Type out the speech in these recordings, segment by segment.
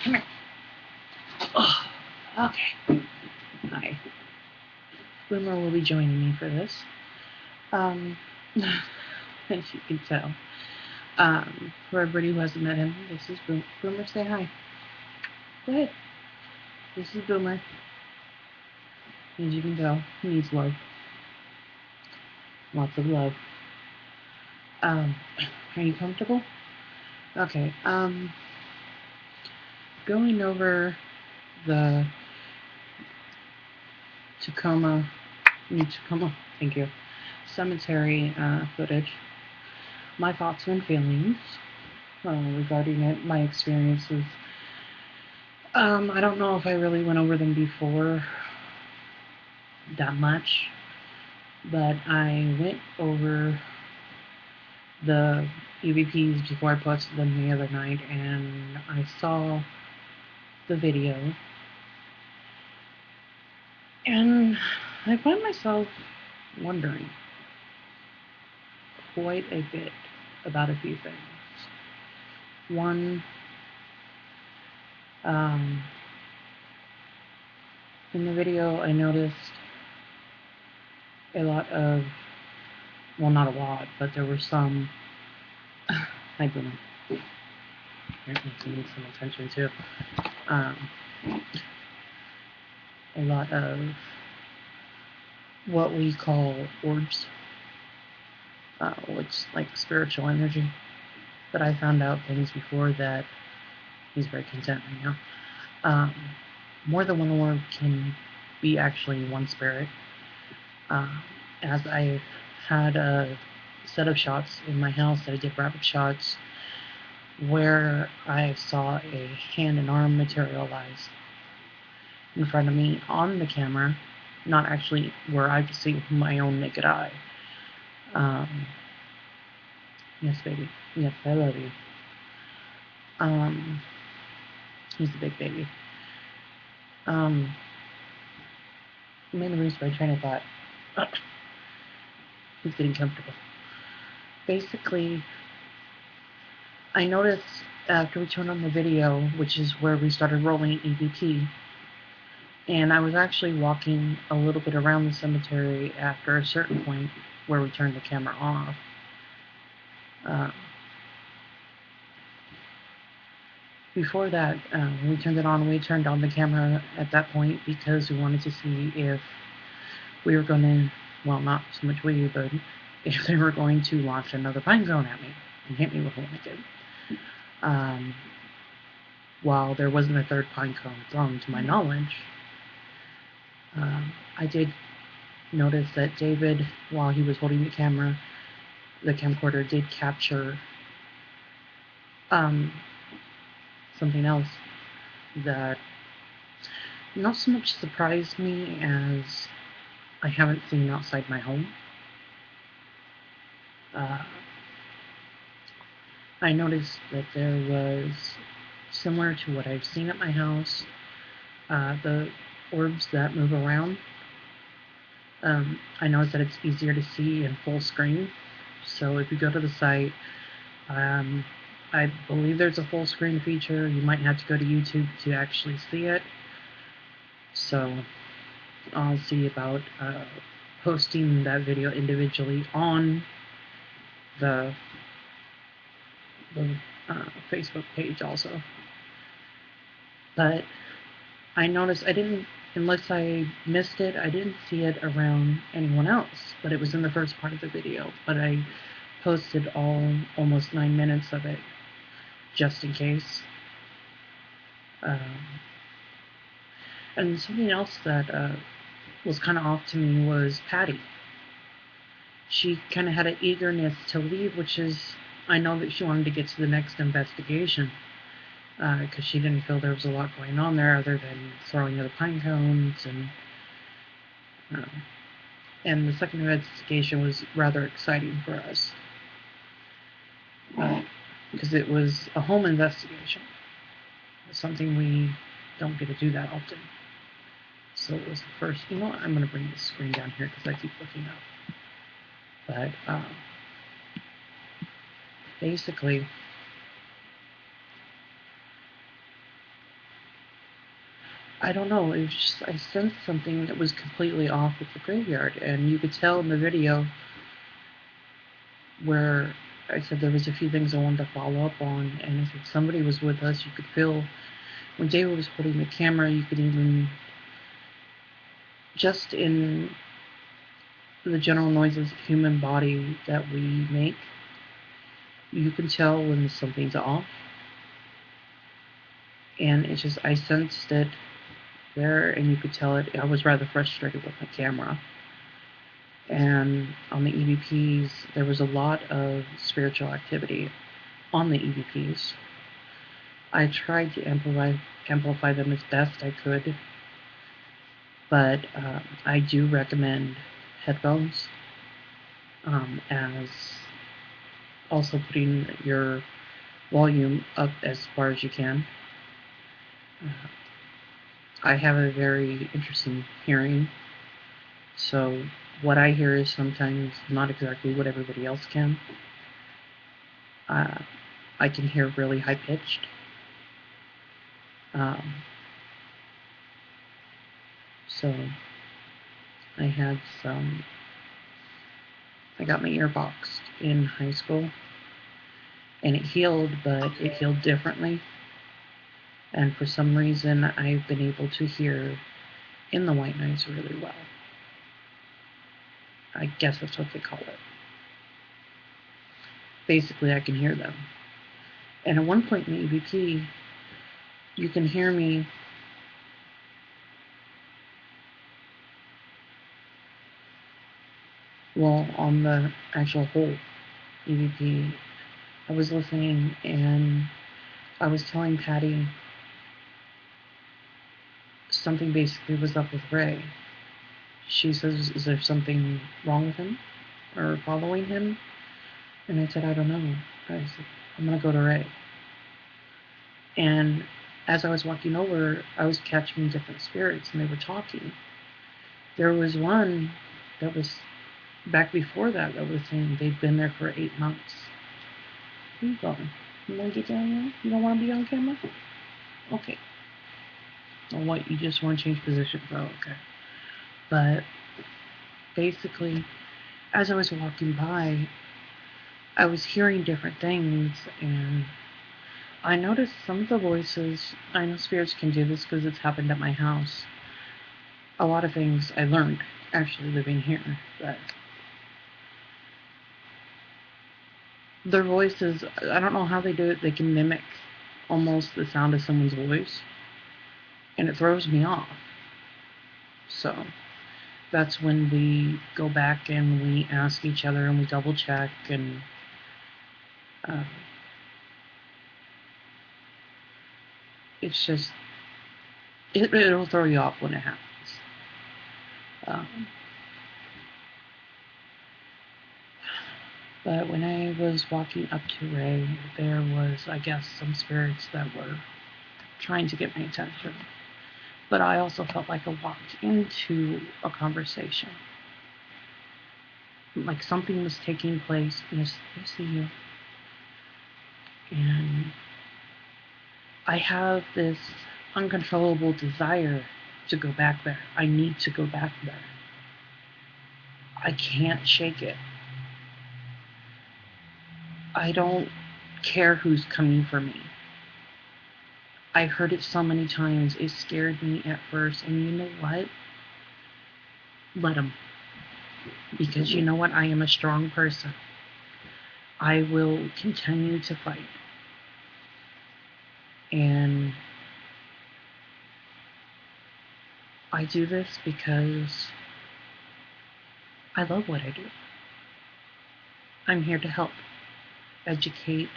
Come here. Oh, okay. Hi. Boomer will be joining me for this. As you can tell. For everybody who hasn't met him, this is Boomer. Say hi. Go ahead. This is Boomer. As you can tell, he needs love. Lots of love. Are you comfortable? Okay. Going over the Tacoma thank you, Cemetery footage. My thoughts and feelings regarding it, my experiences. I don't know if I really went over them before that much, but I went over the EVPs before I posted them the other night, and I saw the video, and I find myself wondering quite a bit about a few things. One, in the video I noticed a lot of, well, not a lot, but there were some, I don't know, apparently need some attention too. A lot of what we call orbs, which like spiritual energy. But I found out things before that he's very content right now. More than one orb can be actually one spirit. As I had a set of shots in my house that I did rapid shots where I saw a hand and arm materialize in front of me on the camera, not actually where I could see with my own naked eye. Yes, baby. Yes, I love you. He's a big baby. I'm going to lose my train of thought. He's getting comfortable. Basically, I noticed after we turned on the video, which is where we started rolling EVP, and I was actually walking a little bit around the cemetery after a certain point where we turned the camera off. Before that, when we turned it on, we turned on the camera at that point because we wanted to see if we were going to, well, not so much we, but if they were going to launch another pine cone at me and hit me with one again. While there wasn't a third pine cone thrown to my knowledge, I did notice that David, while he was holding the camera, the camcorder did capture something else that not so much surprised me as I haven't seen outside my home. I noticed that there was, similar to what I've seen at my house, the orbs that move around. I noticed that it's easier to see in full screen. So if you go to the site, I believe there's a full screen feature. You might have to go to YouTube to actually see it. So I'll see about posting that video individually on the Facebook page also. But I noticed unless I missed it, I didn't see it around anyone else, but it was in the first part of the video. But I posted almost 9 minutes of it, just in case. And something else that was kind of off to me was Patty. She kind of had an eagerness to leave, which is, I know that she wanted to get to the next investigation, because she didn't feel there was a lot going on there other than throwing of the pine cones, and the second investigation was rather exciting for us, because it was a home investigation, something we don't get to do that often. So it was the first, you know what, I'm going to bring the screen down here because I keep looking up. But basically, I don't know, it was just, I sensed something that was completely off with the graveyard, and you could tell in the video where I said there was a few things I wanted to follow up on, and I said somebody was with us. You could feel when David was holding the camera, you could even, just in the general noises of human body that we make, you can tell when something's off. And it's just, I sensed it there, and you could tell it. I was rather frustrated with my camera. And on the EVPs, there was a lot of spiritual activity on the EVPs. I tried to amplify them as best I could, but I do recommend headphones, as also putting your volume up as far as you can. I have a very interesting hearing, so what I hear is sometimes not exactly what everybody else can. I can hear really high-pitched. So I got my ear boxed in high school, and it healed, but it healed differently. And for some reason, I've been able to hear in the white noise really well. I guess that's what they call it. Basically, I can hear them. And at one point in the EVP, you can hear me on the actual whole EVP, I was listening and I was telling Patty something basically was up with Ray. She says, is there something wrong with him or following him? And I said, I don't know. I said, I'm going to go to Ray. And as I was walking over, I was catching different spirits, and they were talking. There was one that was back before that was saying they'd been there for 8 months. Where you going? You want to get down here? You don't want to be on camera? Okay. Well, what, you just want to change positions? Oh, okay. But basically, as I was walking by, I was hearing different things, and I noticed some of the voices. I know spirits can do this because it's happened at my house. A lot of things I learned actually living here, but their voices, I don't know how they do it. They can mimic almost the sound of someone's voice, and it throws me off. So that's when we go back and we ask each other and we double check, and it's just, it'll throw you off when it happens. But when I was walking up to Ray, there was, I guess, some spirits that were trying to get my attention. But I also felt like I walked into a conversation. Like something was taking place. Yes, I see you. And I have this uncontrollable desire to go back there. I need to go back there. I can't shake it. I don't care who's coming for me. I heard it so many times. It scared me at first. And you know what? Let them. Because you know what? I am a strong person. I will continue to fight. And I do this because I love what I do. I'm here to help, educate,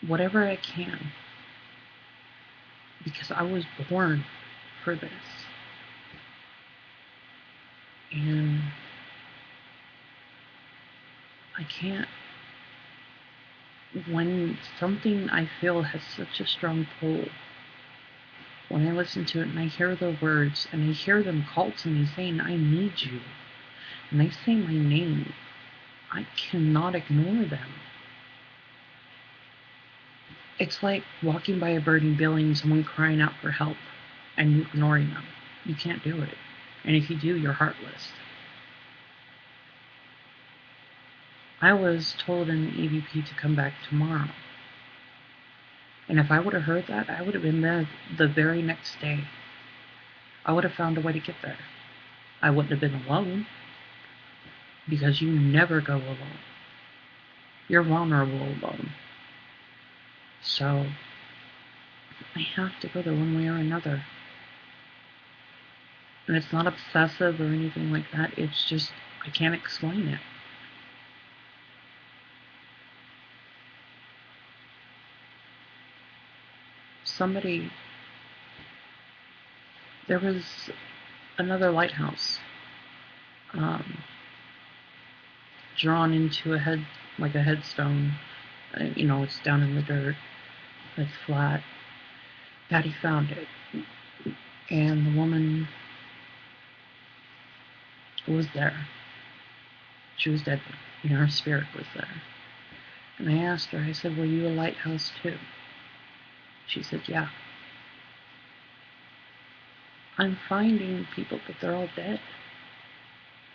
whatever I can. Because I was born for this. And I can't, when something I feel has such a strong pull, when I listen to it and I hear the words and I hear them call to me saying, I need you, and they say my name, I cannot ignore them. It's like walking by a burning building and someone crying out for help. and you ignoring them. You can't do it. And if you do, you're heartless. I was told in the EVP to come back tomorrow. And if I would have heard that, I would have been there the very next day. I would have found a way to get there. I wouldn't have been alone, because you never go alone. You're vulnerable alone. So I have to go there one way or another. And it's not obsessive or anything like that. It's just, I can't explain it. There was another lighthouse drawn into a headstone. It's down in the dirt. It's flat. Patty found it. And the woman was there. She was dead. Her spirit was there. And I asked her, I said, were you a lighthouse too? She said, yeah. I'm finding people, but they're all dead.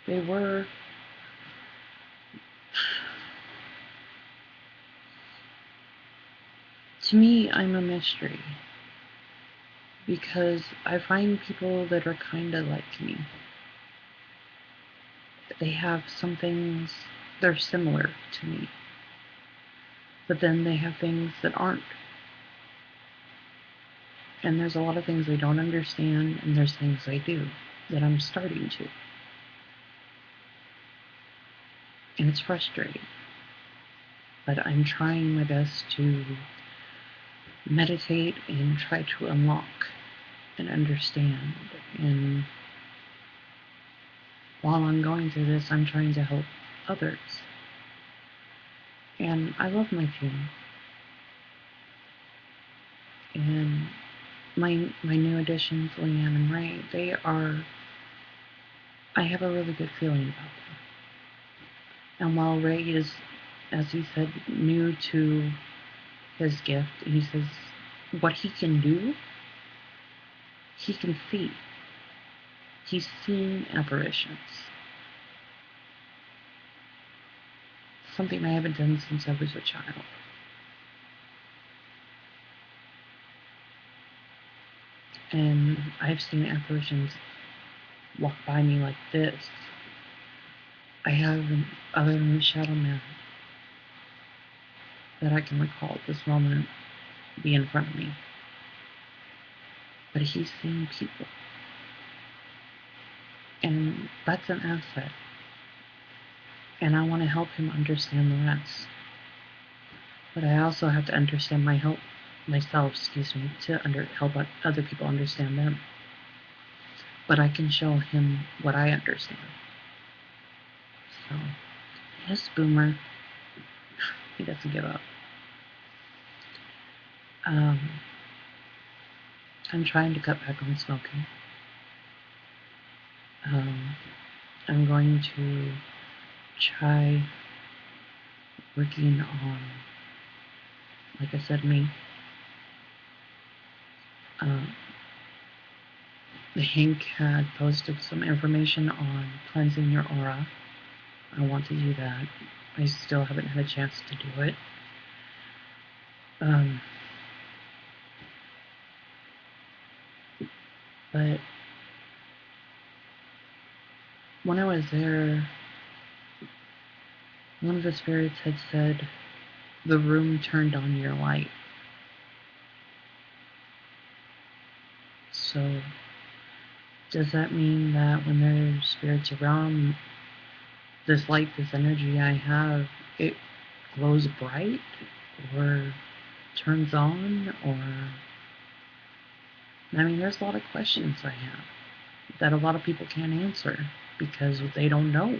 They were. To me, I'm a mystery. Because I find people that are kind of like me. They have some things, they're similar to me. But then they have things that aren't. And there's a lot of things I don't understand, and there's things I do that I'm starting to. And it's frustrating. But I'm trying my best to meditate and try to unlock and understand. And while I'm going through this, I'm trying to help others. And I love my team. And my new additions, Leanne and Ray, I have a really good feeling about them. And while Ray is, as he said, new to his gift, he says what he can do, he can see. He's seen apparitions. Something I haven't done since I was a child. And I've seen apparitions walk by me like this. I haven't, other than the Shadow Man, that I can recall at this moment, be in front of me. But he's seen people. And that's an asset. And I want to help him understand the rest. But I also have to understand myself, to help other people understand them. But I can show him what I understand. So, yes, Boomer. He doesn't give up. I'm trying to cut back on smoking. I'm going to try working on, like I said, me. The Hank had posted some information on cleansing your aura. I want to do that. I still haven't had a chance to do it. But when I was there, one of the spirits had said, the room turned on your light. So, does that mean that when there's spirits around, this light, this energy I have, it glows bright? Or turns on? Or... there's a lot of questions I have that a lot of people can't answer because they don't know.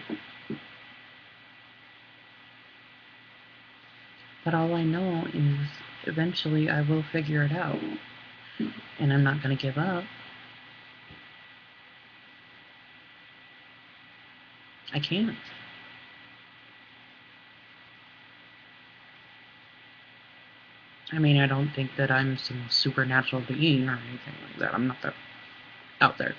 But all I know is eventually I will figure it out. And I'm not going to give up. I can't. I don't think that I'm some supernatural being or anything like that. I'm not that. out there.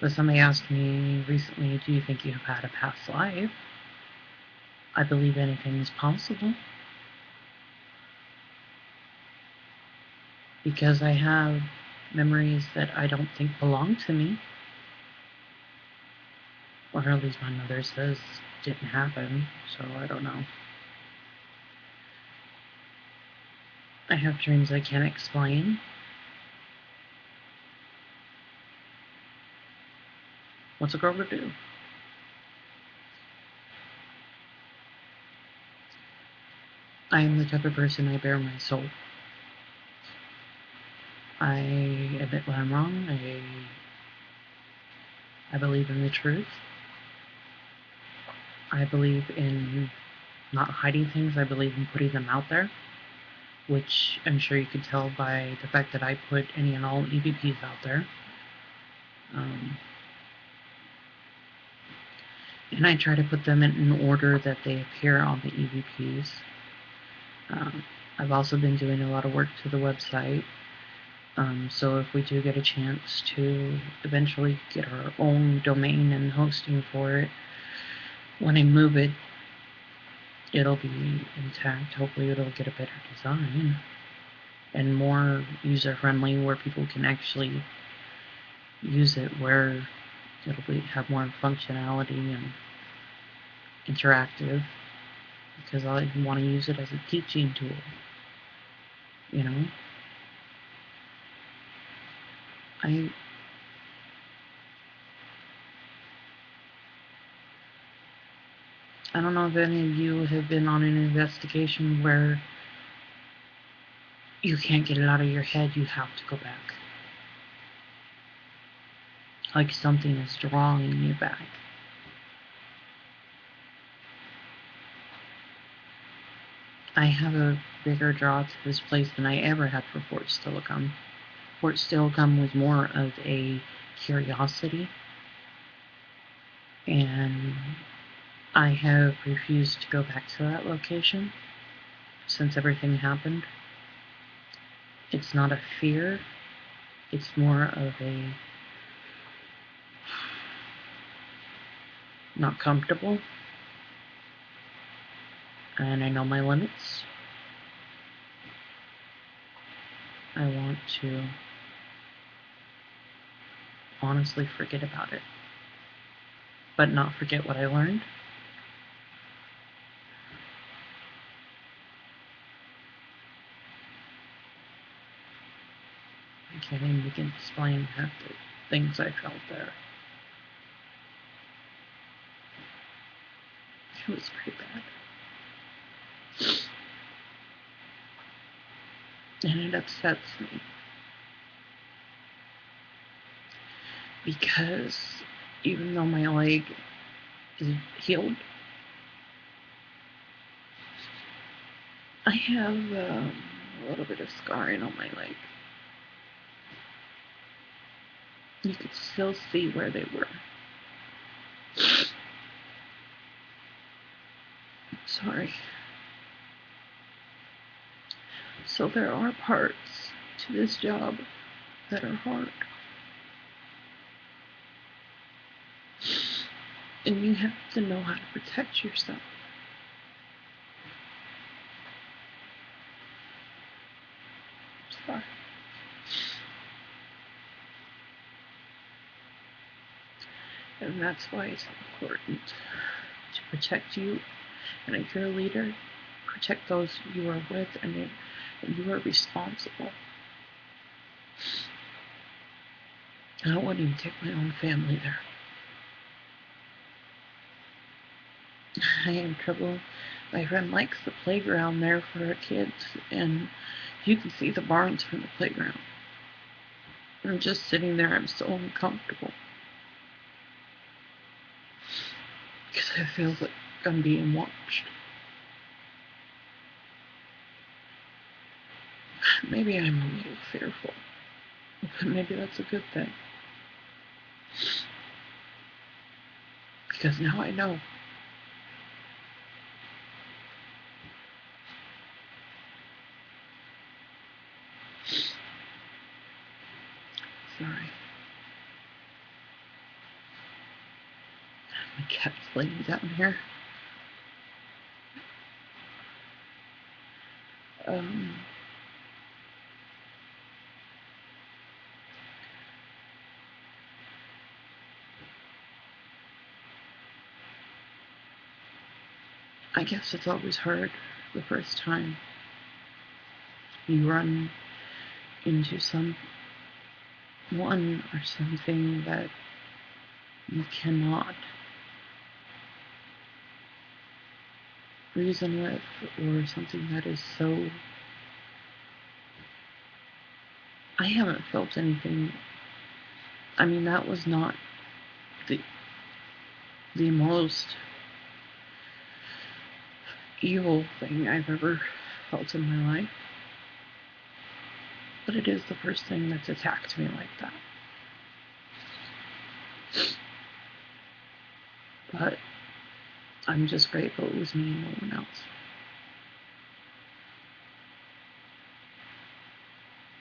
But somebody asked me recently, do you think you have had a past life? I believe anything is possible. Because I have memories that I don't think belong to me. Or at least my mother says didn't happen, so I don't know. I have dreams I can't explain. What's a girl to do? I am the type of person, I bear my soul. I admit when I'm wrong. I believe in the truth. I believe in not hiding things. I believe in putting them out there, which I'm sure you could tell by the fact that I put any and all EVPs out there. And I try to put them in order that they appear on the EVPs. I've also been doing a lot of work to the website. So if we do get a chance to eventually get our own domain and hosting for it, when I move it, it'll be intact. Hopefully it'll get a better design and more user-friendly, where people can actually use it, where it'll have more functionality and interactive, because I want to use it as a teaching tool, you know? I don't know if any of you have been on an investigation where you can't get it out of your head, you have to go back. Like something is drawing you back. I have a bigger draw to this place than I ever had for Fort Steilicooms. Fort Steilicooms was more of a curiosity, and I have refused to go back to that location since everything happened. It's not a fear, it's more of a not comfortable, and I know my limits. I want to honestly forget about it, but not forget what I learned. I can't even begin to explain half the things I felt there. It was pretty bad. And it upsets me, because even though my leg is healed, I have a little bit of scarring on my leg. You could still see where they were. Sorry. So there are parts to this job that are hard. And you have to know how to protect yourself. Sorry. And that's why it's important to protect you. And if you're a leader, protect those you are with, and you are responsible. I wouldn't even take my own family there. I am trouble. My friend likes the playground there for her kids, and you can see the barns from the playground. I'm just sitting there, I'm so uncomfortable. Because I feel like I'm being watched. Maybe I'm a little fearful, but maybe that's a good thing. Because now I know. sorry. My cat's laying down here. I guess it's always hard the first time you run into someone or something that you cannot reason with, or something that is so... I haven't felt anything. I mean, that was not the most evil thing I've ever felt in my life, but it is the first thing that's attacked me like that. But I'm just grateful it was me and no one else.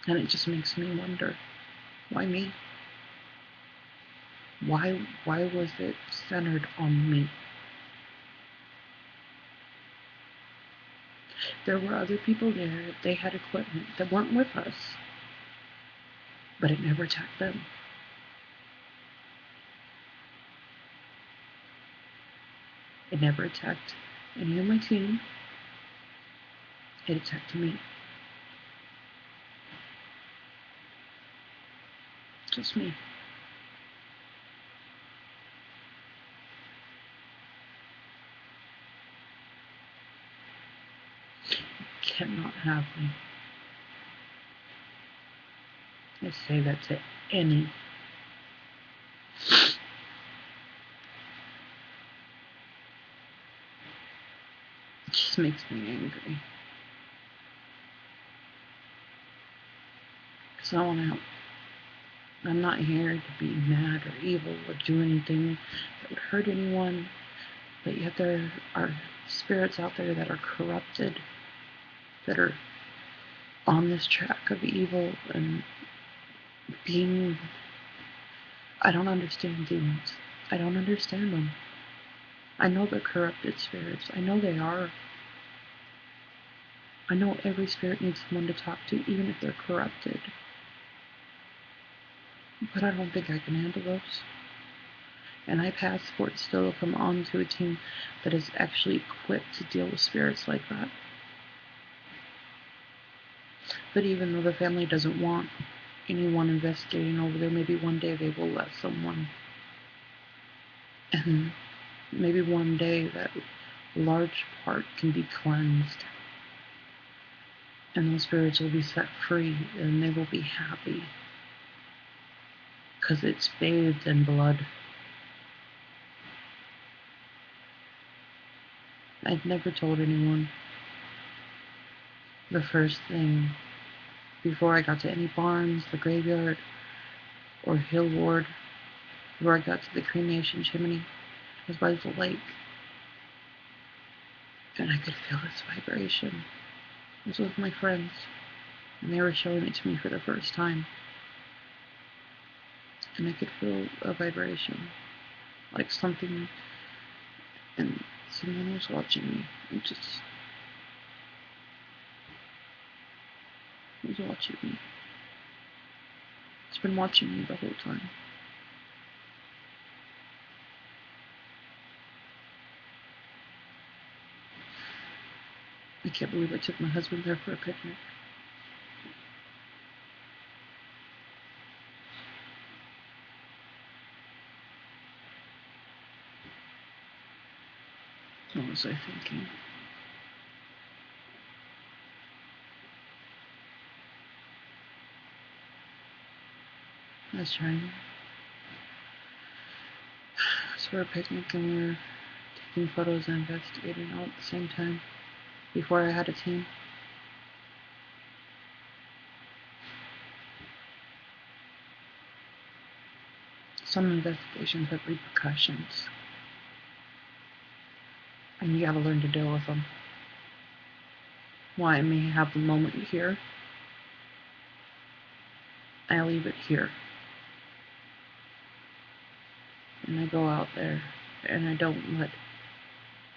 And it just makes me wonder, why me? Why was it centered on me? There were other people there, they had equipment that weren't with us, but it never attacked them. It never attacked any of my team. It attacked me. Just me. You cannot have me. I say that to any. It just makes me angry. Because I want to help. I'm not here to be mad or evil or do anything that would hurt anyone, but yet there are spirits out there that are corrupted, that are on this track of evil and being... I don't understand demons. I don't understand them. I know they're corrupted spirits. I know they are. I know every spirit needs someone to talk to, even if they're corrupted. But I don't think I can handle those. And I passed Fort Steilicooms on to a team that is actually equipped to deal with spirits like that. But even though the family doesn't want anyone investigating over there, maybe one day they will let someone. And maybe one day that large part can be cleansed. And those spirits will be set free and they will be happy. Because it's bathed in blood. I'd never told anyone. The first thing, before I got to any barns, the graveyard, or hill ward, before I got to the cremation chimney, was by the lake. And I could feel this vibration. I was with my friends, and they were showing it to me for the first time. And I could feel a vibration, like something, and someone was watching me. It just was watching me. It's been watching me the whole time. I can't believe I took my husband there for a picnic. What was I thinking? I was trying. So we're at a picnic and we were taking photos and investigating all at the same time before I had a team. Some investigations have repercussions. And you gotta learn to deal with them. While I may have the moment here, I leave it here. and I go out there and I don't let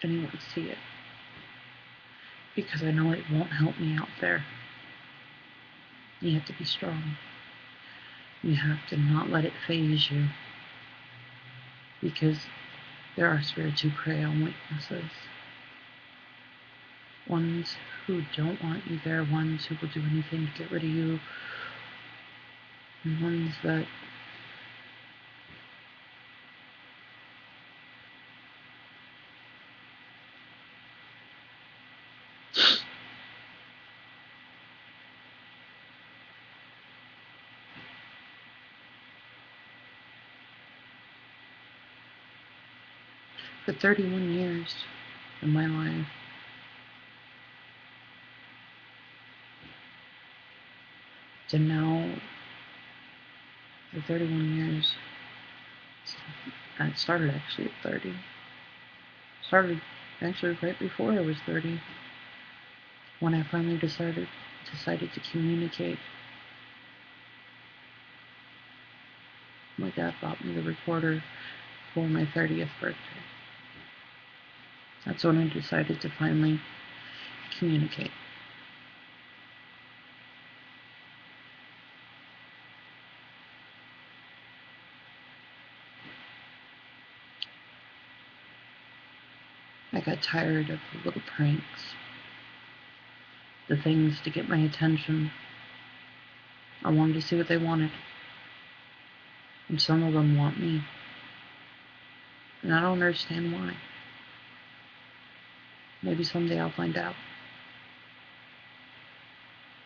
anyone see it, because I know it won't help me out there. You have to be strong. You have to not let it phase you, because there are spirits who prey on weaknesses. Ones who don't want you there, ones who will do anything to get rid of you, and ones that for 31 years in my life, to now, for 31 years, and it started actually at 30. Started actually right before I was 30, when I finally decided to communicate. My dad bought me the recorder for my 30th birthday. That's when I decided to finally communicate. I got tired of the little pranks, the things to get my attention. I wanted to see what they wanted. And some of them want me. And I don't understand why. Maybe someday I'll find out.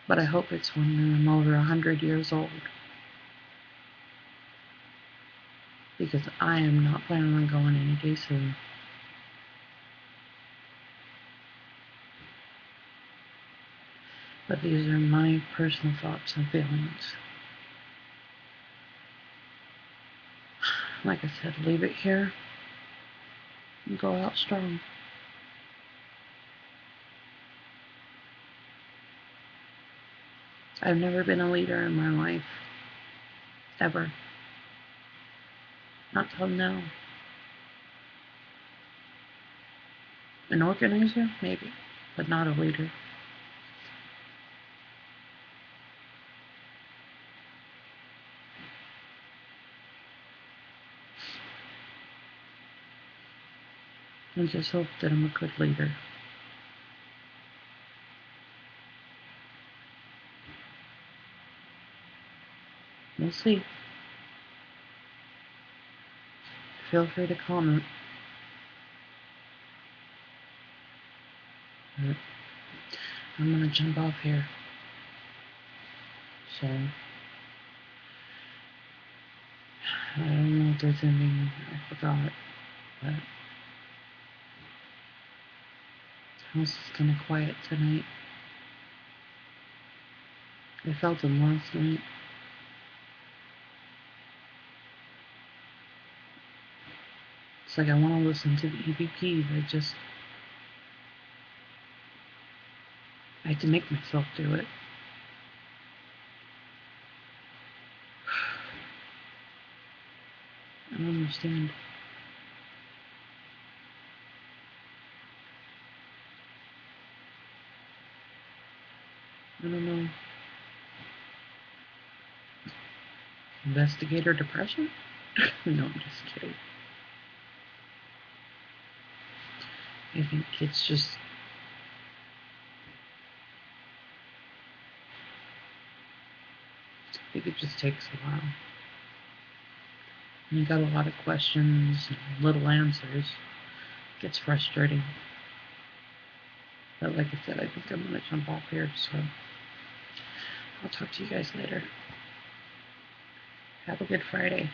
But I hope it's when I'm over 100 years old. Because I am not planning on going any day soon. But these are my personal thoughts and feelings. Like I said, leave it here and go out strong. I've never been a leader in my life. Ever. Not till now. An organizer? Maybe. But not a leader. I just hope that I'm a good leader. We'll see. Feel free to comment. But I'm gonna jump off here. So I don't know if there's anything I forgot, but the house is kinda quiet tonight. I felt them last night. It's like I want to listen to the EVPs. I had to make myself do it. I don't understand. I don't know. Investigator depression? No, I'm just kidding. I think it's just... I think it just takes a while. And you got a lot of questions and little answers. It gets frustrating. But like I said, I think I'm going to jump off here, so I'll talk to you guys later. Have a good Friday.